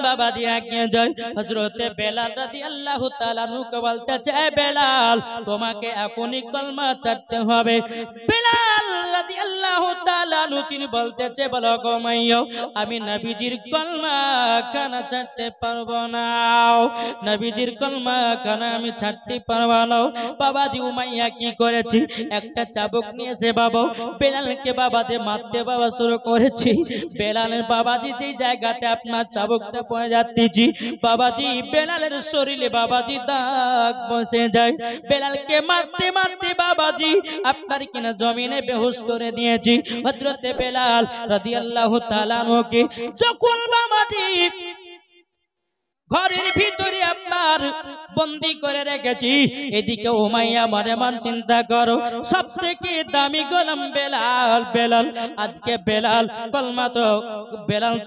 বাবাজি এগিয়ে যায় হযরতে বেলাল রাদিয়াল্লাহু তাআলা আনহুকে বলতেছে বেলাল তোমাকে এখনই কলমা ছাড়তে হবে বেলাল রাদিয়াল্লাহু তাআলা আনহু তিনি বলতেছে বলো গো উমাইয়া আমি নবীজির কলমা কানা ছাড়তে পারবো না নবীজির কলমা কানা আমি ছাড়তে পারবো না বাবাজি উমাইয়া কি করেছি একটা চাবুক নিয়েছে বাবা বেলালকে বাবাজি মারতে বাবা শুরু করেছি বেলালের বাবাজি যেই জায়গাতে আপনার চাবুকটা পড়ে যাচ্ছি বাবাজি বেলালের শরীরে বাবাজি দাগ বসে যায় বেলালকে মারতে মারতে বাবাজি আপনার কিনা জমিনে বেহুশ করে দিয়েছি হযরতে বেলাল রাদিয়াল্লাহু তাআলা আনহুকে যখন বাবাজি ঘরের ভিতরে আপনার বন্দী করে রেখেছি এদিকে উমাইয়া মনে মন চিন্তা করো সবথেকে দামি গোলাম বেলাল বেলাল আজকে বেলাল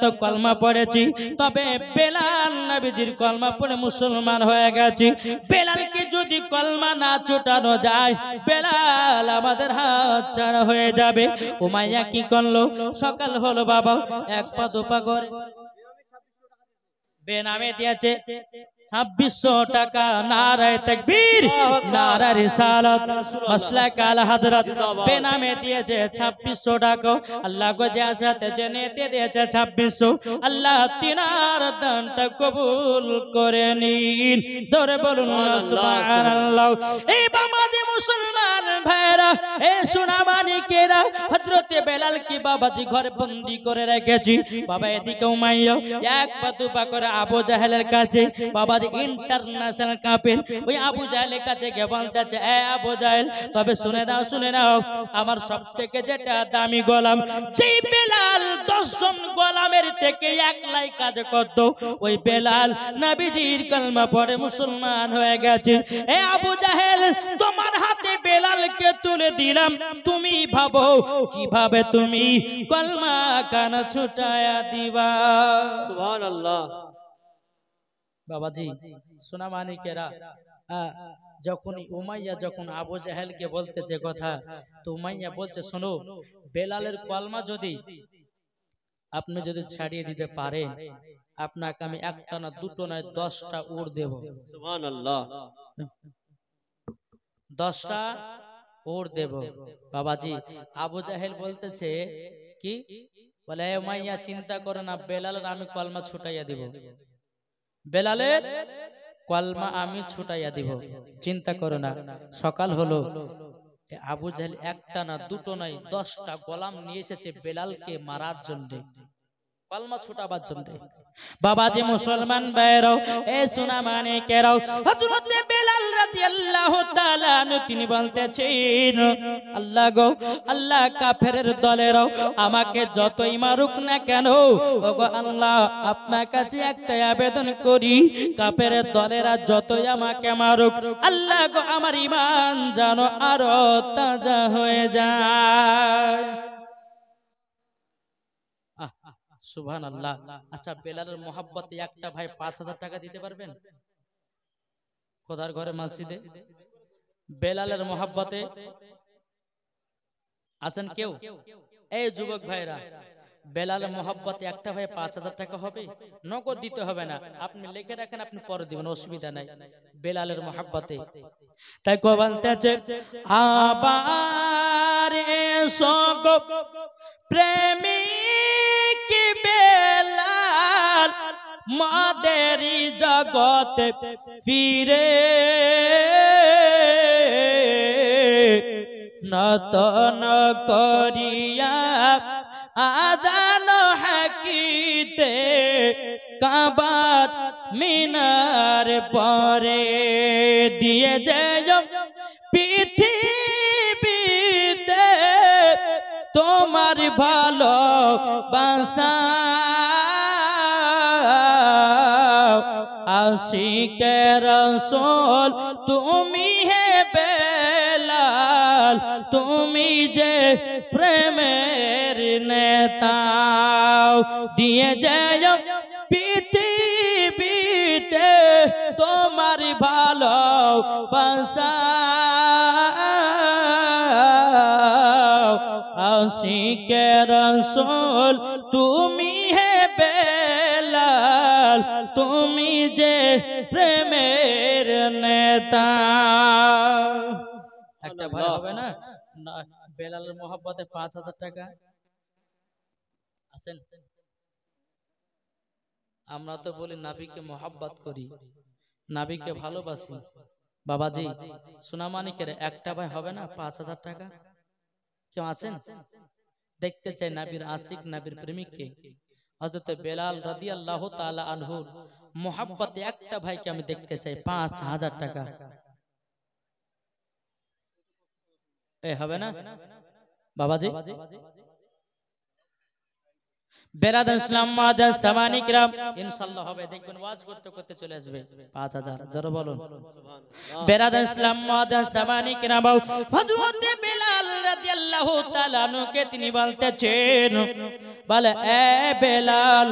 তো কলমা পড়েছি তবে বেলাল নবীজির কলমা পড়ে মুসলমান হয়ে গেছে বেলালকে যদি কলমা না ছুটানো যায় বেলাল আমাদের হাত ছাড়া হয়ে যাবে উমাইয়া কি করলো সকাল হলো বাবা এক পা দুপা করে বেনামে দিয়েছে 2600 টাকা নারায়ে তাকবীর নারা রিসালাত মাসলাক আলা হযরত বেনামে দিয়েছে 2600 টাকা আল্লাহ গো জাযাতে জেনেতে দিয়েছে 2600 আল্লাহ তিনার দানটা কবুল করে নিন জোরে বলুন সুবহানাল্লাহ এই বাবাজি মুসলমান ভাইরা এই সোনামানিকেরা হযরতে বেলাল কি বাবাজি ঘরে বন্দী করে রেখেছি বাবা এদিকে উমাইয়া এক পা দুপা করে আবু জাহেলের কাছে বাবাজি ইন্টারন্যাশনাল কাফের ওই আবু জাহেলের কাছে গিয়ে বলতেছে এ আবু জাহেল তবে শুনে নাও আমার সবথেকে যেটা দামি গোলাম যেই বেলাল 10 জন গোলামের থেকে একলাই কাজ করত ওই বেলাল নবীজির কলমা পড়ে মুসলমান হয়ে গেছে এ আবু জাহেল তোমার হাতে বেলালকে তুলে দিলাম তুমি ভাবো কিভাবে তুমি কলমা কানা ছুটায়া দিবা সুবহানাল্লাহ বাবাজি সোনামানিকেরা যখন উমাইয়া যখন আবু জাহেলকে বলতেছে কথা তো উমাইয়া বলছে শোনো বেলালের কলমা যদি আপনি যদি ছাড়িয়ে দিতে পারেন আপনাকে আমি একটা না দুটো নয় 10টা উট দেব সুবহানাল্লাহ 10টা উট দেব বাবাজি আবু জাহেল বলতেছে কি বলে উমাইয়া চিন্তা করো না বেলালের আমি কলমা ছুটাইয়া দিব বেলালের কলমা আমি ছুটাইয়া দিব চিন্তা করো না সকাল হলো আবু জাহেল একটা না দুটো নয় 10টা গোলাম নিয়ে এসেছে বেলালকে মারার জন্য কলমা ছুটাবার জন্য বাবাজি মুসলমান ভাইরাও এ সোনামানিকেরাও হযরত বেলাল রাদিয়াল্লাহু তাআলা তিনি বলতেছেন আল্লাহ গো আল্লাহ কাফেরের দলেরাও আমাকে যতই মারুক না কেন ওগো আল্লাহ আপনার কাছে একটা আবেদন করি কাফেরের দলেরা যতই আমাকে মারুক আল্লাহ গো আমার ঈমান যেন আরো তাজা হয়ে যায় সুবহানাল্লাহ আচ্ছা বেলালের মোহাব্বতে একটা ভাই 5000 টাকা দিতে পারবেন খোদার ঘরে মসজিদে বেলালের মোহাব্বতে আছেন কেউ এই যুবক ভাইরা বেলালের মোহাব্বতে একটা ভাই 5000 টাকা হবে নগদ দিতে হবে না আপনি লিখে রাখেন আপনি পরে দিবেন অসুবিধা নাই বেলালের মোহাব্বতে তাই কো বলতেছে আবার এসো গো প্রেমী কি বেলাল মাদেরি জগতে ফিরে নতন করিয়া আদান হাকিতে কাবার মিনার পরে দিয়ে যায় পৃথিবীতে তোমার ভালো বাসা আশিকে রাসূল তুমি হে বেলাল তুমি যে প্রেমের নেতা দিয়ে যায় পৃথিবীতে তোমার ভালো বাসা আশিকে রাসূল তুমি হে বেলাল তুমি যে প্রেমের নেতা। একটা ভাই হবে না বেলালের মোহাব্বতে 5,000 টাকা আছেন? আমরা তো বলি নবীকে মোহাব্বত করি, নবীকে ভালোবাসি। বাবাজি সোনামানিকের একটা ভাই হবে না 5,000 টাকা? কেউ আছেন? দেখতে চাই নবীর আশিক, নবীর প্রেমিককে। হযরত বেলাল রাদিয়াল্লাহু তাআলা আনহুর মোহাব্বতে একটা ভাইকে আমি দেখতে চাই 5,000 টাকা। এ হবে না বাবাজি? বেরাদার ইসলাম মাদান সামানি কিরাম ইনশাআল্লাহ হবে, দেখবেন ওয়াজ করতে করতে চলে আসবে 5,000। জোরে বলুন বেরাদার ইসলাম মাদান সামানি কিরাম। হযরত বেলাল রাদিয়াল্লাহু তাআলা আনহুকে তিনি বলতেছেন, বলে এ বেলাল,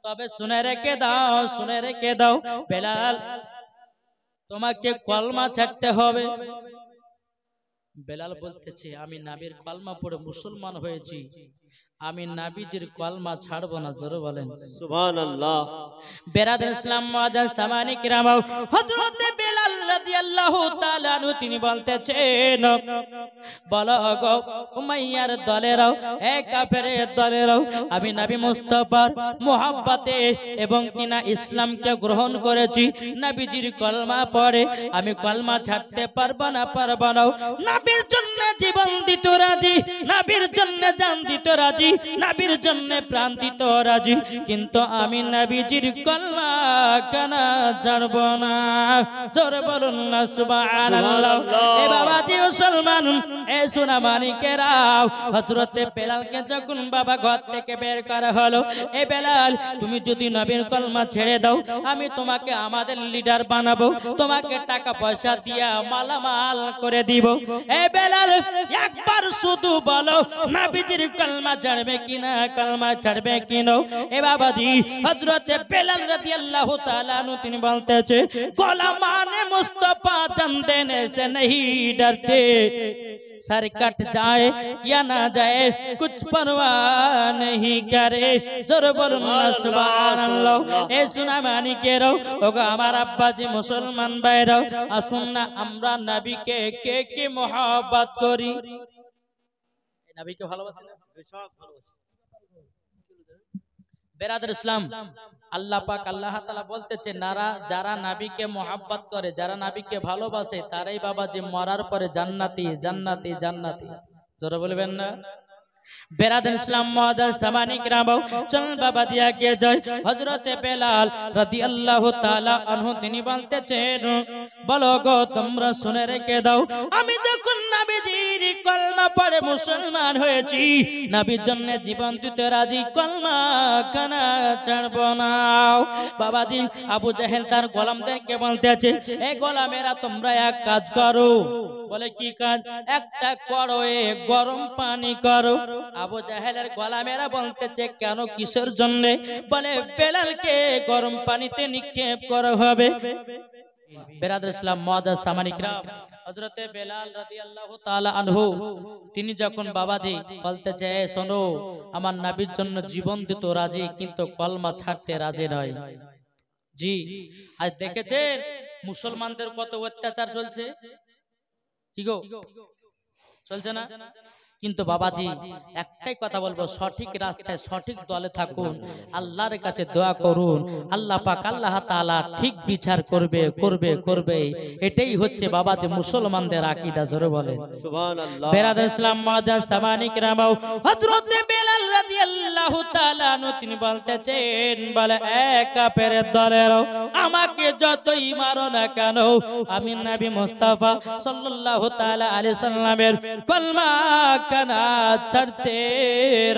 তবে শুনে রেখে দাও, শুনে রেখে দাও বেলাল, তোমাকে কলমা ছাড়তে হবে। বেলাল বলতেছে, আমি নবীর কলমা পড়ে মুসলমান হয়েছি, আমি নবীজির কলমা ছাড়বো না। জোরে বলেন সুবহানাল্লাহ। বেরাদার ইসলাম মাদান সামানি কিরাম, হযরত বেলাল রাদিয়াল্লাহু তাআলা আনহু তিনি বলতেছেন, বলো গো উমাইয়ার দলেরাও, এ কাফেরের দলেরাও, আমি নবী মুস্তাফার মোহাব্বতে এবং কিনা ইসলামকে গ্রহণ করেছি, নবীজির কলমা পড়ে আমি কলমা ছাড়তে পারবো না, পারবো না। নবীর জন্য জীবন দিতে রাজি, নবীর জন্য জান দিতে রাজি, নবীর জন্য প্রাণ দিতে রাজি, কিন্তু আমি নবীজির কলমা কেন ছাড়ব না? জোরে বলুন না সুবহানাল্লাহ। এ বাবাজি মুসলমান, এ সোনামানিকেরা, হযরত বেলালকে যখন বাবা ঘর থেকে বের করা হলো, এ বেলাল তুমি যদি নবীর কলমা ছেড়ে দাও, আমি তোমাকে আমাদের লিডার বানাবো, তোমাকে টাকা পয়সা দিয়া মালামাল করে দিব। এ বেলাল একবার শুধু বলো নবীজির কলমা ছাড়বে কিনা, কলমা ছাড়বে কিনা? এ বাবাজি হযরত বেলাল রাদিয়াল্লাহু তাআলা আনহু তিনি বলতেছে, গোলামানে মুস্তাফা चंद देने से नहीं डरते, सर कट जाए या ना जाए कुछ परवाह नहीं करे। जोर बोलुन सुबहानाल्लाह। ए सुना मानी के रहो ओगो আমার আব্বাজি মুসলমান ভাইরাও, আসুন না আমরা নবীকে কে কে মোহাব্বত করি? নবীকে ভালোবাসি না? বেরাদার ইসলাম, আল্লাহ পাক আল্লাহ তাআলা বলতেছে, নারা যারা নবীকে মোহাব্বত করে, যারা নবীকে ভালোবাসে, তারাই বাবাজি মরার পরে জান্নাতি জান্নাতি জান্নাতি। জোরে বলবেন না? বেরাদার ইসলাম মাদান সামানি কিরাম, চল বাবা দিয়া কে জয়। হযরত বেলাল রাদিয়াল্লাহু তাআলা আনহু তিনি বলতেছেন, বলো গো তোমরা শুনে রেখে দাও, আমি যখন নবীজির কলমা পড়ে মুসলমান হয়েছি, নবীর জন্য জীবন দিতে রাজি, কলমা কেন ছাড়ব না? বাবাজি আবু জাহেল তার গোলামদেরকে বলতেছে, এই গোলামেরা তোমরা এক কাজ করো। বলে কি কাজ? একটা কড়াইয়ে গরম পানি করো। আবু জাহেলের গোলামেরা বলতেছে, কেন, কিসের জন্য? বলে বেলালকে গরম পানিতে নিক্ষেপ করা হবে। বেরাদার ইসলাম মুআজ্জাজ সামানি কিরাম, হযরত বেলাল রাদিয়াল্লাহু তাআলা আনহু তিনি যখন বাবাজি বলতেছে, শোনো আমার নবীর জন্য জীবন দিতে রাজি, কিন্তু কলমা ছাড়তে রাজি নয়। জি আজ দেখেছেন মুসলমানদের কত অত্যাচার চলছে, কি গো চলছে না? কিন্তু বাবাজি একটাই কথা বলবো, সঠিক রাস্তায় সঠিক দলে থাকুন, আল্লাহর কাছে দোয়া করুন, আল্লাহ পাক আল্লাহ তাআলা ঠিক বিচার করবে করবে করবে। এটাই হচ্ছে বাবাজি মুসলমানদের আকীদা। জোরে বলেন সুবহানাল্লাহ। বেরাদার ইসলাম মুআজ্জাজ সামানি কিরাম, হযরত বেলাল রাদিয়াল্লাহু তাআলা আনহু তিনি বলতেছেন, বলে এক কাফেরের দলেরও আমাকে যতই মারো না কেন, আমি নবী মুস্তাফা সাল্লাল্লাহু তাআলা আলাইহি সাল্লামের কলমা কানা ছাড়তে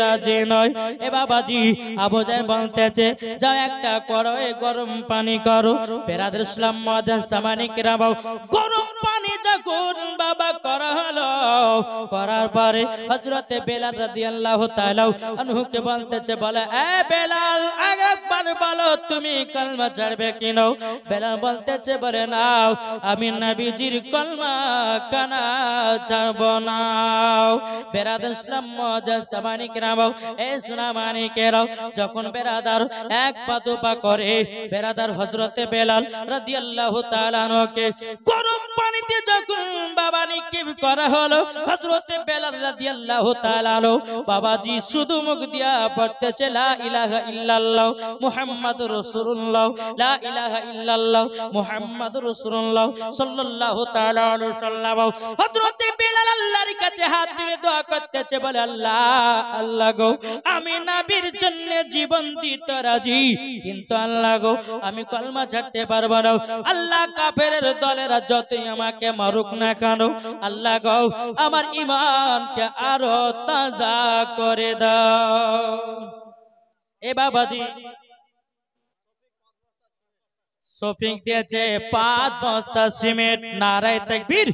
রাজি নয়। এ বাবাজি আবু জাহেল বলতেছে, যাও একটা কড়াইয়ে গরম পানি করো। বেরাদার ইসলাম মুআজ্জাজ সামানি কিরাম, গরম পানি পানি যখন বাবা করা হলো, করার পরে হযরতে বেলাল রাদিয়াল্লাহু তাআলা আনহুকে বলতেছে, বলে এ বেলাল একবার বলো তুমি কলমা ছাড়বে কি নাও? বেলাল বলতেছে, বলে নাও আমি নবীজির কলমা কানা ছাড়ব না। বেরাদার ইসলাম মুআজ্জাজ সামানি কেরাম, এ সুনামানি কেরাম, যখন বেরাদার এক পা দুপা করে বেরাদার হযরতে বেলাল রাদিয়াল্লাহু তাআলা আনহুকে গরম পানিতে যখন বাবা নিক্ষেপ করা হলো, হযরতে বেলাল রাদিয়াল্লাহু তাআলা আনহু বাবাজি শুধু মুখ দিয়া পড়তেছে লা ইলাহা ইল্লাল্লাহ মুহাম্মাদুর রাসূলুল্লাহ, লা ইলাহা ইল্লাল্লাহ মুহাম্মাদুর রাসূলুল্লাহ সাল্লাল্লাহু তাআলা আলাইহি সাল্লাম। হযরতে বেলাল আল্লাহর কাছে হাত তুলে দোয়া করতেছে, বলে আল্লাহ আল্লাহ গো, আমি নবীর জন্য জীবন দিতে রাজি, কিন্তু আল্লাহ গো আমি কলমা ছাড়তে পারবো না। আল্লাহ কাফেরের দলেরা যতই আমাকে মারুক না কেন, আল্লাহ গো আমার ঈমানকে আরো তাজা করে দাও। এ বাবাজি শফিক দিয়েছে 5 বস্তা সিমেন্ট, নারায়ে তাকবীর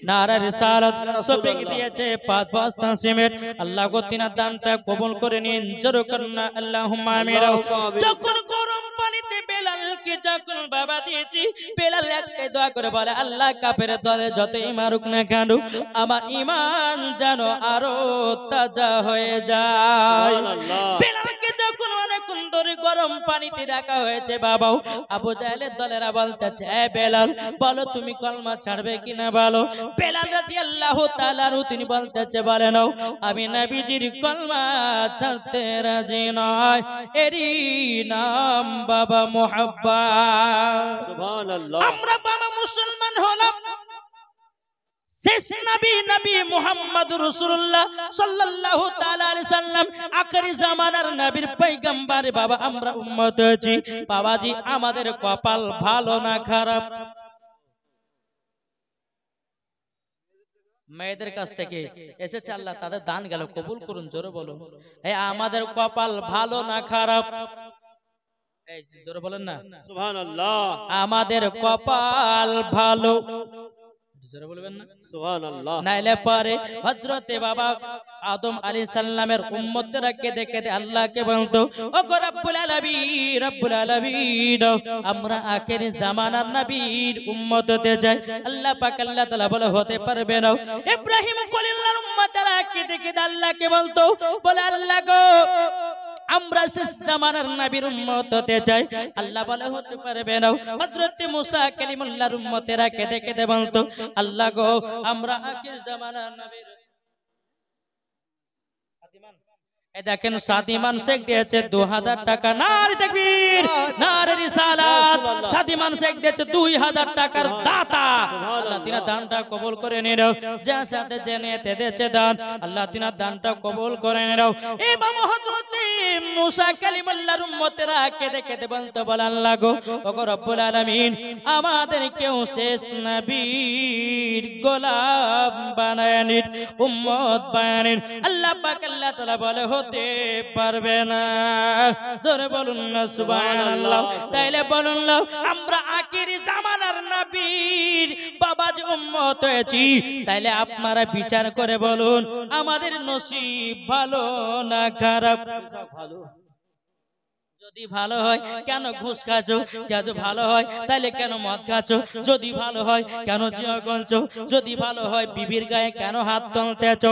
নারায়ে রিসালাত। শফিক দিয়েছে 5 বস্তা সিমেন্ট, আল্লাহ গো তিনার দানটা কবুল করে নিন, জোরে করুন না আল্লাহুম্মা আমিন। যখন গরম পানিতে বেলালকে যখন বাবা দিয়েছি, বেলাল একটাই দোয়া করে বলে আল্লাহ কাফেরের দলে যতই মারুক না কেন, আমার ঈমান যেন আরো তাজা হয়ে যায়। বেলালকে যখন অনেকক্ষণ ধরে গরম পানিতে রাখা হয়েছে, বাবাও আবু জাহেলের দলেরা বলতেছে, এ বেলাল বলো তুমি কলমা ছাড়বে কিনা বলো। বেলাল রাদিয়াল্লাহু তাআলা তিনি বলতেছে, বলে নাও আমি নবীজির কলমা ছাড়তে রাজি নয়, এরই নাম বাবা মুহাব্বত। সুবহানাল্লাহ। আমরা বাবা মুসলমান হলাম, শেষ নবী নবী মুহাম্মদুর রাসূলুল্লাহ সাল্লাল্লাহু তাআলা আলাইহি সাল্লাম আখেরি জামানার নবীর পয়গম্বর বাবা আমরা উম্মত হয়েছি। বাবাজি আমাদের কপাল ভালো না খারাপ? মেয়েদের কাছ থেকে এসেছে আল্লাহ তাদের দান গেল কবুল করুন, জোরে বলো। এই আমাদের কপাল ভালো না খারাপ? এই জোরে বলেন না সুবহানাল্লাহ। আমাদের কপাল ভালো, জোরে বলবেন না সুবহানাল্লাহ। নাইলে পরে হযরতে বাবা আদম আলাইহিস সালামের উম্মতরা কেঁদে কেঁদে আল্লাহকে বলতো, ও গো রব্বুল আলামিন রব্বুল আলামিন, আমরা আখেরি জামানার নবীর উম্মত হতে চাই। আল্লাহ পাক আল্লাহ তাআলা বলে হতে পারবে না। ইব্রাহিম খলিলুল্লাহর উম্মতরা কেঁদে কেঁদে আল্লাহকে বলতো, বলে আল্লাহ গো আমরা শেষ জামানার নবীর উম্মত হতে চাই। আল্লাহ বলে হতে পারবে না। হযরত মুসা কালিমুল্লাহর উম্মতেরা কেঁদে কেঁদে বলতো, আল্লাহ গো আমরা আখির জামানার নবীর। দেখেন সাদিমান শেখ দিয়েছে 2000 টাকা, নারে তাকবীর নারে রিসালাত। সাদিমান শেখ দিয়েছে 2000 টাকার দাতা, আল্লাহ তিনার দানটা কবুল করে নিও। যার সাথে জেনে দিয়েছে দান, আল্লাহ তিনার দানটা কবুল করে নিও। এই বাবা হযরত মুসা কালিমুল্লাহর উম্মতেরা কেঁদে কেঁদে বলতে, বলে আল্লাহ গো ও গো রব্বুল আলামিন আমাদের কেউ শেষ নবীর গোলাম বানায় নিন, উম্মত বানায় নিন। আল্লাহ পাক আল্লাহ তাআলা বলে হতে পারবে না, জোরে বলুন না সুবহানাল্লাহ। তাইলে বলুন না আমরা আখিরি জামানার নবীর বাবাজি উম্মত হয়েছি, তাইলে আপনারা বিচার করে বলুন আমাদের নসিব ভালো না খারাপ? ভালো। যদি ভালো হয় কেন ঘুষ খাচ্ছ? যদি ভালো হয় তাহলে কেন মদ খাচ্ছ? যদি ভালো হয় কেন জিয়া করছো? যদি ভালো হয় বিবির গায়ে কেন হাত তুলতেছ?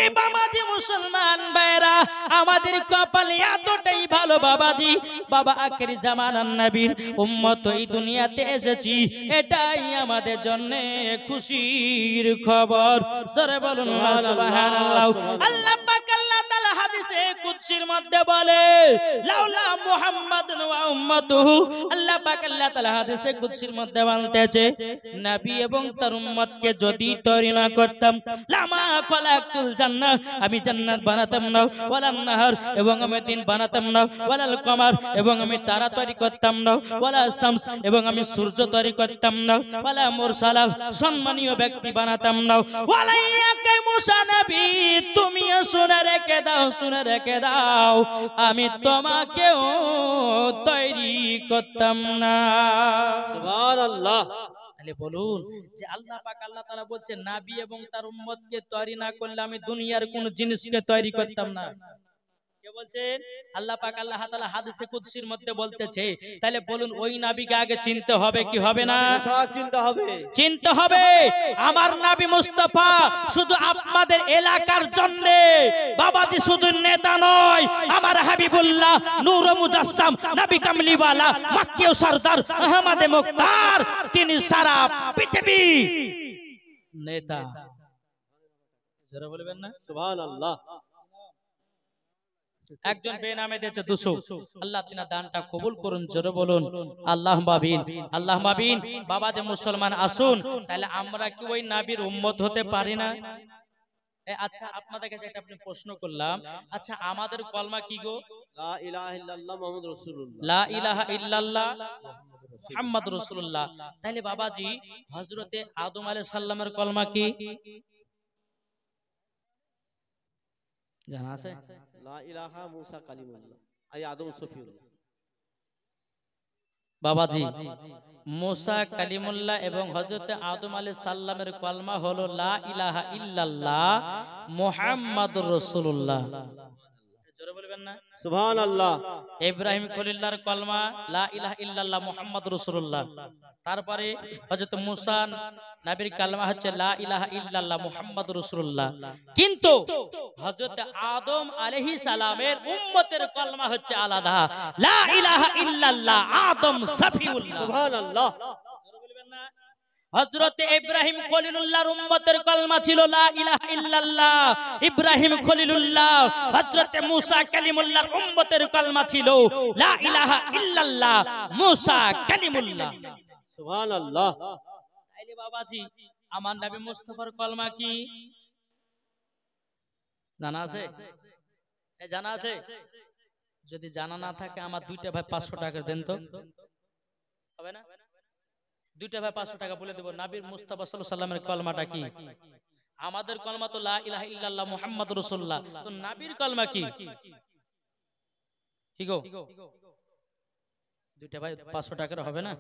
এই বাবাজি মুসলমান ভাইরা আমাদের কপালে এতটাই ভালো বাবাজি, বাবা আখেরি জামানার নবীর উম্মত এই দুনিয়াতে এসেছি, এটাই আমাদের জন্য খুশির খবর। জোরে বলুন সুবহানাল্লাহ। আল্লাহ পাক আল্লাহ তাআলা হাদিসে কুদসির মধ্যে বলে, লাউলা মুহাম্মাদুন ওয়া উম্মাতুহু, আল্লাহ পাক আল্লাহ তাআলা হাদিসে কুদসির মধ্যে বলতেছে, নবী এবং তার উম্মতকে যদি তৈরি না করতাম, লামা খালাকতুল জান্নাহ, আমি জান্নাত বানাতাম না, ওয়ালান নাহার, এবং আমি দিন বানাতাম না, ওয়ালাল কমার, এবং আমি তারা তৈরি করতাম না, ওয়ালা শামস, এবং আমি সূর্য তৈরি করতাম না, ওয়ালা মুরসালা, সম্মানীয় ব্যক্তি বানাতাম না, ওয়ালাইয়াকে মুসা নবী তুমি শুনে রেখে দাও, শুনে রেখে দাও আমি তোমাকেও তৈরি করতাম না। সুবহানাল্লাহ। তাহলে বলুন যে আল্লাহ পাক আল্লাহ তাআলা বলছেন নবী এবং তার উম্মতকে তৈরি না করলে আমি দুনিয়ার কোন জিনিসকে তৈরি করতাম না। কে বলছেন? আল্লাহ পাক আল্লাহ তাআলা হাদিসে কুদসির মধ্যে বলতেছে। তাহলে বলুন ওই নবীকে আগে চিনতে হবে কি হবে না? সব চিন্তা হবে। চিনতে হবে। আমার নবী মুস্তাফা শুধু আপনাদের এলাকার জন্য বাবাজি শুধু নেতা নয়, আমার হাবিবুল্লাহ নূর মুজাসসাম নবী কামলিওয়ালা মক্কি সরদার আহমদে মুখতার, তিনি সারা পৃথিবী নেতা। যারা বলবেন না সুবহানাল্লাহ। একজন বেনামে দিয়েছে 200, আল্লাহ তিনা দানটা কবুল করুন। জোরে বলুন আল্লাহুম্মা আমিন, আল্লাহুম্মা আমিন। বাবা যে মুসলমান আসুন, তাহলে আমরা কি ওই নবীর উম্মত হতে পারি না? আচ্ছা আপনাদের কাছে একটা আপনি প্রশ্ন করলাম, আচ্ছা আমাদের কলমা কি গো? লা ইলাহা ইল্লাল্লাহ মুহাম্মাদুর রাসূলুল্লাহ। লা ইলাহা ইল্লাল্লাহ মুহাম্মাদুর রাসূলুল্লাহ। তাহলে বাবাজি হযরতে আদম আলাইহিস সালামের কলমা কি জানা আছে? লা ইলাহা মুসা কালিমুল্লাহ, আই আদম সফিউল্লাহ। বাবাজি মুসা কালিমুল্লাহ এবং হযরত আদম আলাইহিস সালামের কলমা হলো লা ইলাহা ইল্লাল্লাহ মুহাম্মাদুর রাসূলুল্লাহ। জোরে বলবেন না সুবহানাল্লাহ। ইব্রাহিম খলিলুল্লাহর কলমা লা ইলাহা ইল্লাল্লাহ মুহাম্মাদুর রাসূলুল্লাহ। তারপরে হযরত মুসা নবীর কালমা হচ্ছে লা ইলাহা ইল্লাল্লাহ মুহাম্মাদুর রাসূলুল্লাহ। কিন্তু হযরত আদম আলাইহিস সালামের উম্মতের কলমা হচ্ছে আলাদা, লা ইলাহা ইল্লাল্লাহ আদম সফিউল্লাহ। সুবহানাল্লাহ। হযরত ইব্রাহিম খলিলুল্লাহর উম্মতের কলমা ছিল লা ইলাহা ইল্লাল্লাহ ইব্রাহিম খলিলুল্লাহ। হযরত মুসা কালিমুল্লাহর উম্মতের কলমা ছিল লা ইলাহা ইল্লাল্লাহ মুসা কালিমুল্লাহ। সুবহানাল্লাহ। তাইলে বাবাজি আমার নবী মুস্তাফার কলমা কি জানা আছে? জানা আছে? যদি জানা না থাকে আমার দুইটা ভাই 500 টাকা দেন তো, হবে না? দুইটা ভাই 500 টাকা বলে দেব। নবীর মুস্তাফা সাল্লাল্লাহু আলাইহি সাল্লামের কলমাটা কি? আমাদের কলমা তো লা ইলাহা ইল্লাল্লাহ মুহাম্মাদুর রাসূলুল্লাহ, তো নবীর কলমা কি? কি গো দুইটা ভাই 500 টাকার হবে না?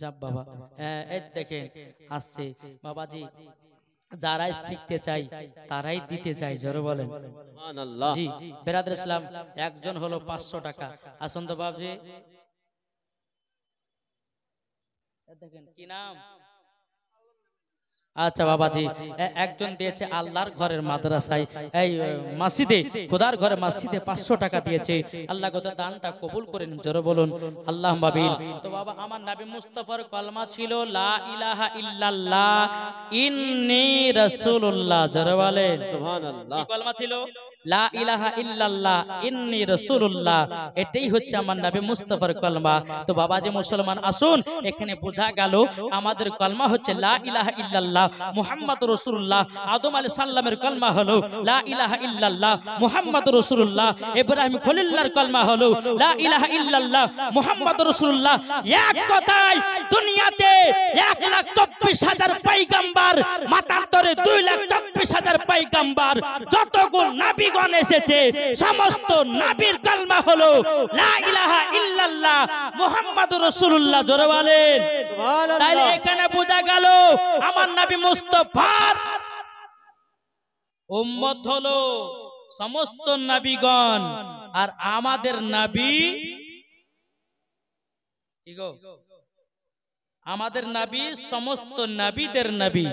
যাব বাবা। এই দেখেন আসছে বাবাজি, যারাই শিখতে চাই তারাই দিতে চাই। জোরে বলেন সুবহানাল্লাহ। জি বেরাদর ইসলাম। একজন হলো 500 টাকা। আসুন তো বাবজি, দেখেন কি নাম? আচ্ছা বাবাজি একজন দিয়েছে আল্লাহর ঘরের মাদ্রাসায়, এই মসজিদে খোদার ঘরে মসজিদে 500 টাকা দিয়েছে। আল্লাহ গো দানটা কবুল করেন। জোরে বলুন আল্লাহুম্মা আমিন। তো বাবা আমার নবী মুস্তাফার কলমা ছিল লা ইলাহা ইল্লাল্লাহ ইন্নী রাসূলুল্লাহ। জোরে বলেন সুবহানাল্লাহ। কি কলমা ছিল? লা ইলাহা ইল্লাল্লাহ ইন্নী রাসূলুল্লাহ। এটাই হচ্ছে আমার নবী মুস্তাফার কলমা। তো বাবাজি মুসলমান আসুন, এখানে বোঝা গেল আমাদের কলমা হচ্ছে লা ইলাহা ইল্লাল্লাহ মুহাম্মাদুর রাসূলুল্লাহ। আদম আলাইহিস সালামের কলমা হলো লা ইলাহা ইল্লাল্লাহ মুহাম্মাদুর রাসূলুল্লাহ। ইব্রাহিম খলিলুল্লাহর কলমা হলো লা ইলাহা ইল্লাল্লাহ মুহাম্মাদুর রাসূলুল্লাহ। এক কথায় দুনিয়াতে 1,24,000 পয়গম্বর, মাতান্তরে 2,24,000 পয়গম্বর, যতগুলো নবীগণ এসেছে সমস্ত নবীর কলমা হলো লা ইলাহা ইল্লাল্লাহ মুহাম্মাদুর রাসূলুল্লাহ। জোরে বলেন সুবহানাল্লাহ। তাহলে এখানে বোঝা গেল আমার নবী মুস্তাফার উম্মত হলো সমস্ত নবীগণ, আর আমাদের নবী কি গো? আমাদের নবী সমস্ত নবীদের নবী।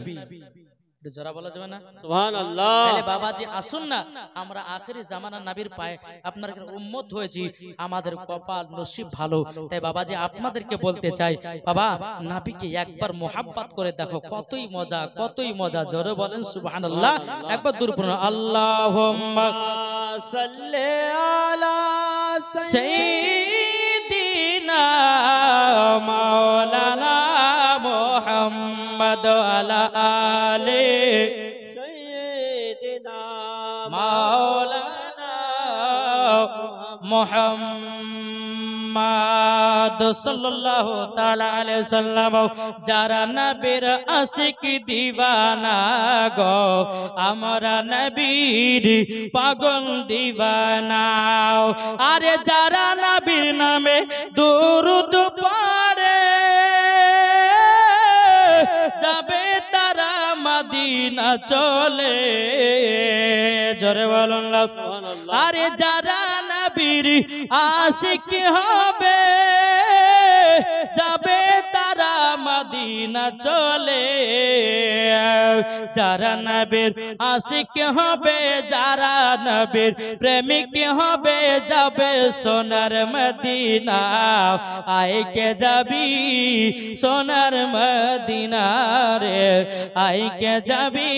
জোরা বলা যাবে না? সুবহানাল্লাহ। তাহলে বাবাজি আসুন না, আমরা আখেরি জামানার নবীর পায়ে আপনার উম্মত হয়েছি, আমাদের কপাল নসিব ভালো। তাই বাবাজি আপনাদেরকে বলতে চাই, বাবা নবীকে একবার মোহাব্বত করে দেখো, কতই মজা কতই মজা। জোরে বলেন সুবহানাল্লাহ। একবার দূর পড়ুন আল্লাহুম্মা সাল্লি আলা সাইয়্যিদিনা মাওলানা মুহাম্মদ আলা আলি সাইয়্যিদিনা মাওলানা মুহাম্মদ সাল্লাল্লাহু তাআলা আলাইহি সাল্লাম। যারা নবীর আশিক দিওয়ানা গো, আমরা নবীর পাগল দিওয়ানা। আরে যারা নবীর নামে দুরূদ পড়ে মদিনা চলে জোরে বলুন না সুবহানাল্লাহ আরে যারা নবীর আশিক হবে যাবে তারা মদিনা চলে যারা নবীর আশিক হবে যারা নবীর প্রেমিক হবে যাবে সোনার মদিনা আয় কে যাবি সোনার মদিনা রে আয় কে যাবি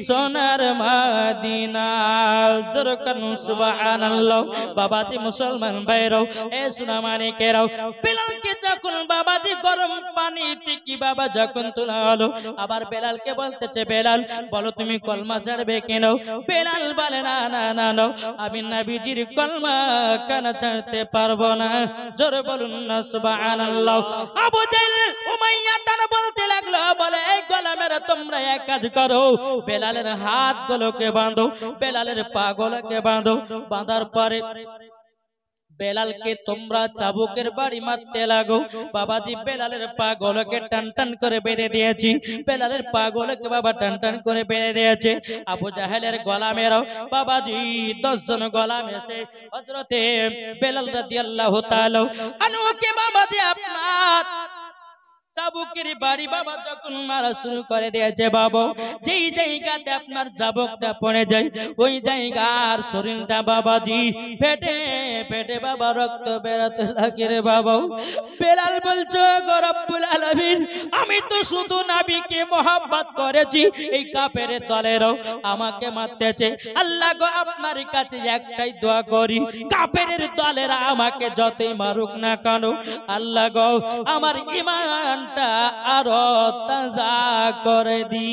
সোনার মদিনা জোরে করুন সুবহানাল্লাহ বাবাজি মুসলমান ভাইরাও এ সোনা মানিকেরাও বেলালকে যখন বাবাজি গরম পানি থেকে বাবা যখন তোলা হলো আবার বেলালকে বলতেছে বেলাল বলো তুমি কলমা ছাড়বে কেন বেলাল বলে না না না না আমি নবীজির কলমা কেন ছাড়তে পারবো না জোরে বলুন না সুবহানাল্লাহ আবু জাহল উমাইয়া তার বলতে লাগলো বলে এই গোলামেরা তোমরা এক কাজ করো বেলালের হাতগুলোকে বাঁধো বেলালের পাগুলোকে বাঁধো বাঁধার পরে বেলালকে তোমরা চাবুকের বাড়ি মারতে লাগো বাবাজি বেলালের পাগুলোকে টান টান করে বেঁধে দিয়েছি বেলালের পাগুলোকে বাবা টান টান করে বেঁধে দিয়েছে আবু জাহেলের গোলামেরাও বাবাজি 10 জন গোলাম এসে হযরতে বেলাল রাদিয়াল্লাহু তাআলা আনহুকে বাবাজি আপনার চাবুকের বাড়ি বাবা যখন মারা শুরু করে দিয়েছে বাবা যেই জায়গাতে আপনার চাবুকটা পড়ে যায় ওই জায়গার শরীরটা বাবাজি ফেটে ফেটে বাবা রক্ত বেরোতে লাগে রে বাবা বেলাল বলছো গো রব্বুল আলামিন আমি তো শুধু নবীকে মহব্বত করেছি এই কাফের দলেরও আমাকে মারতেছে আল্লাহ গো আপনার কাছে একটাই দোয়া করি কাফের দলেরা আমাকে যতই মারুক না কেন আল্লাহ গো আমার ঈমান আরো তাজা করে দি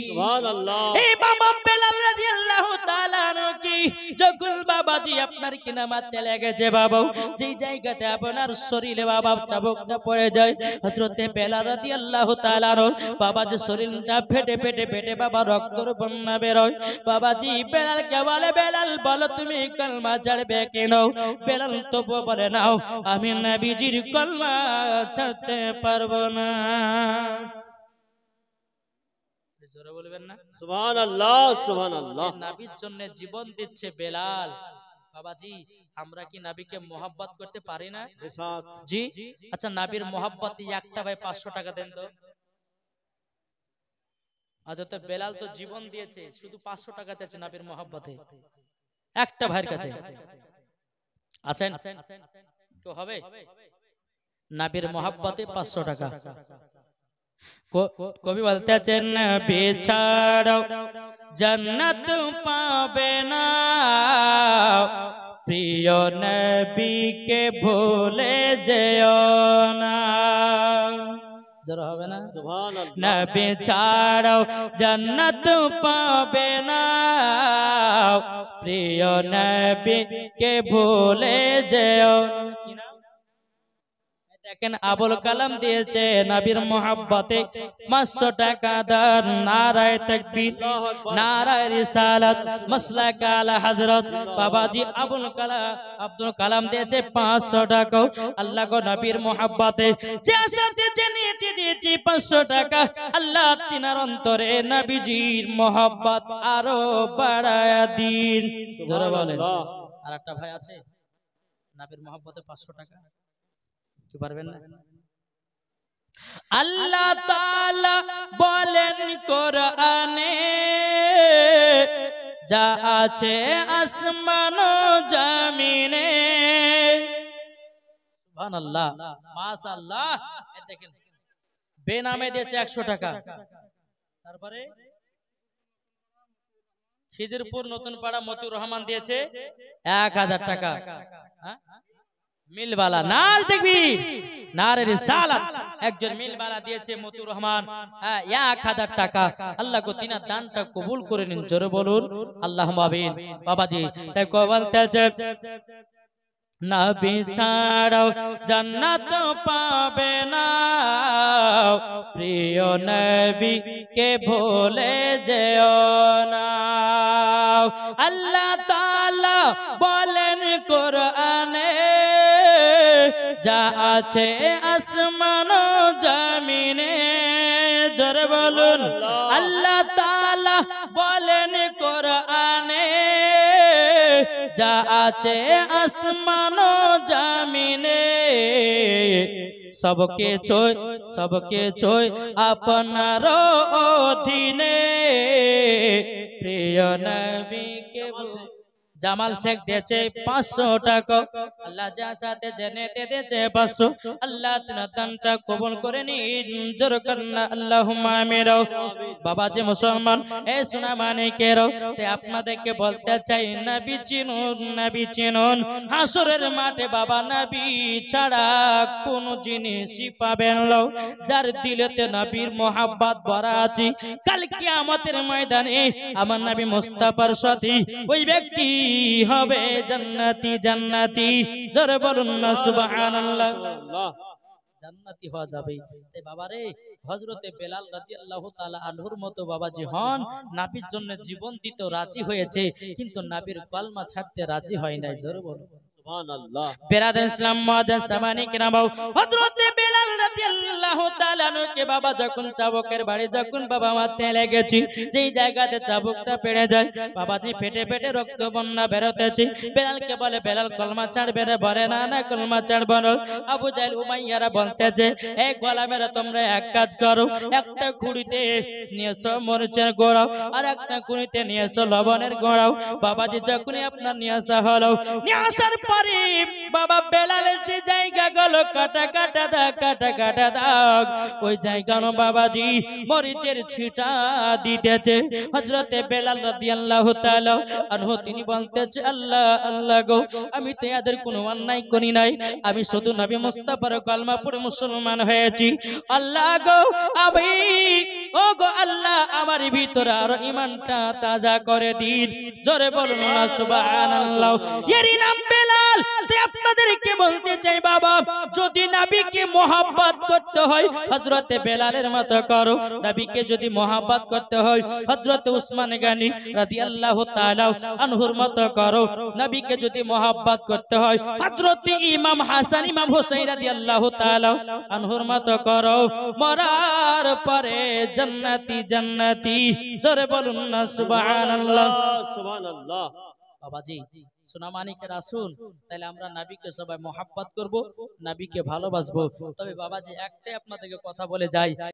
সুবহানাল্লাহ এই বাবা বেলাল রাদিয়াল্লাহু তাআলা কি যখন বাবাজি আপনার কিনা মারতে লেগেছে বাবা যেই জায়গাতে আপনার শরীরে বাবা চাবুকটা পড়ে যায় হযরতে বেলাল রাদিয়াল্লাহু তাআলা বাবাজি শরীরটা ফেটে ফেটে ফেটে বাবা রক্তের বন্যা বের হয় বাবাজি বেলালকে বলে বেলাল বলো তুমি কলমা ছাড়বে কেন বেলাল তো বলে নাও আমি নবীজির কলমা ছাড়তে পারবো না জোরে বলবেন না সুবহানাল্লাহ সুবহানাল্লাহ নবীর জন্য জীবন দিচ্ছে বেলাল বাবাজি আমরা কি নবীকে mohabbat করতে পারি না জি আচ্ছা নবীর mohabbat একটা ভাই 500 টাকা দেন তো হযরত বেলাল তো জীবন দিয়েছে শুধু 500 টাকা চাইছে নবীর mohabbat এ একটা ভাইয়ের কাছে আছেন তো হবে নবীর mohabbat এ 500 টাকা কবি বলতে আছেন নবী ছাড়ো জান্নাত পাবে না প্রিয় নবীকে ভুলে যেও না জোরে হবে না সুবহানাল্লাহ নবী ছাড়ো জান্নাত পাবে না প্রিয় নবীকে ভুলে যেও না দেখেন আবুল কালাম দিয়েছে নবীর mohabbat-এ 500 টাকা দান নারায়ে তাকবীর নারায়ে রিসালাত মাসলাক আলা হযরত বাবাজি আব্দুল কালাম দিয়েছে 500 টাকা আল্লাহ গো নবীর mohabbat-এ যে সাথে জেনেতে দিয়েছি 500 টাকা আল্লাহ তিনার অন্তরে নবীজির mohabbat আরো বাড়ায়া দিন জোরে বলেন আরেকটা ভাই আছে নবীর mohabbat-এ 500 টাকা কি পারবেন না আল্লাহ তাআলা বলেন কোরআনে যা আছে আসমান ও জমিনে সুবহানাল্লাহ মাশাআল্লাহ এই দেখেন বেনামে দিয়েছে 100 টাকা তারপরে খিদিরপুর নতুন পাড়া মতিউর রহমান দিয়েছে 1000 টাকা হ্যাঁ মিলওয়ালা নাল তাকবীর নারে রিসালাত একজন মিলওয়ালা দিয়েছে মতিউর রহমান 1000 টাকা আল্লাহ গো তিনার দানটা কবুল করে নিন জোরে বলুন আল্লাহুম্মা আমিন বাবাজি তাই কো বলতেছে নবী ছাড়াও জান্নাত পাবে না প্রিয় নবী কে ভুলে যেও না আল্লাহ তাআলা বলেন কোরআনে যা আছে আসমান ও জমিনে, জোরে বলুন আল্লাহ তাআলা বলেন কোরআনে, যা আছে আসমান ও জমিনে, সবকে ছয় আপনার অধীনে, প্রিয় নবীকে জামাল শেখ দিয়েছে 500 টাকা, আল্লাহ যা সাথে জেনেতে দিয়েছে 500, আল্লাহ তোমার দানটা কবুল করে নিন, জোর করনা আল্লাহুম্মা আমিন। বাবা যে মুসলমান এ সোনা মানিকেরও, তাই আপনাদেরকে বলতে চাই নবী চিনুন, নবী চিনুন। হাসরের মাঠে বাবা নবী ছাড়া কোন জিনিসই পাবেন না, যার দিলেতে নবীর মোহাব্বত ভরা আছে, কাল কিয়ামতের ময়দানে আমার নবী মুস্তাফার সাথী ওই ব্যক্তি হবে জান্নাতি, জান্নাতি, জোরে বলুন না সুবহানাল্লাহ, জান্নাতি হওয়া যাবে। তাই বাবারে হযরতে বেলাল রাদিয়াল্লাহু তাআলা আনহুর মতো বাবাজি হন, নবীর জন্য জীবন দিতে রাজি হয়েছে, কিন্তু নবীর কলমা ছাড়তে রাজি হয় নাই, জোরে বলুন সুবহানাল্লাহ। বেরাদার ইসলাম মুআদ্দাস সামানি কিরামাও, হযরতে বেলাল রাদিয়াল্লাহু তাআলা আনহুকে বাবা যখন চাবুকের বাড়ি যখন বাবা মারতে লেগেছে, যেই জায়গাতে চাবুকটা পেড়ে যায় বাবাজি পেটে পেটে রক্ত বন্যা বেরোতেছে, বেলালকে বলে বেলাল কলমা ছাড়বে রে, বলে না না কলমা ছাড়বো না। আবু জাহেল উমাইয়ারা বলতেছে এই গোলামেরা তোমরা এক কাজ করো, একটা খুঁড়িতে নিয়ে এসো মরিচের গোড়াও, আর একটা খুঁড়িতে নিয়ে এসো লবণের গোড়াও। বাবাজি যখনই আপনার নিয়ে আসা হলো, নিয়ে আসার পরে বাবা বেলালের যে জায়গা গুলো কাটা কাটা দাগ, কাটা কাটা দাগ, ওই জায়গানো বাবাজি মরিচের ছিটা দিতেছে। হযরতে বেলাল রাদিয়াল্লাহু তাআলা আনহু তিনি বলতেছে আল্লাহ আল্লাহ গো, আমি তো এদের কোনো অন্যায় করি নাই, আমি শুধু নবী মুস্তাফার কলমা পড়ে মুসলমান হয়েছি। আল্লাহ গো আমি, ও গো আল্লাহ আমার ভিতরে আরো ঈমানটা তাজা করে দিন, জোরে বলুন না সুবহানাল্লাহ। এরই নাম বেলাল। তাই আপনাদেরকে বলতে চাই বাবা, যদি নবীকে মহব্বত করতে হয় হযরতে বেলালের মতো করো, নবীকে যদি মহব্বত করতে হয় হযরতে উসমান গনি রাদিয়াল্লাহু তাআলা আনহুর মতো করো, নবীকে যদি মহব্বত করতে হয় হযরতে ইমাম হাসান ইমাম হুসাইন রাদিয়াল্লাহু তাআলা আনহুর মতো করো, মরার পরে জান্নাতি, জান্নাতি, জোরে বলুন না সুবহানাল্লাহ, সুবহানাল্লাহ। বাবাজি সোনামানিকের আসুন, তাহলে আমরা নবীকে সবাই মহব্বত করব, নবীকে ভালোবাসবো। তবে বাবাজি একটাই আপনাদেরকে কথা বলে যাই,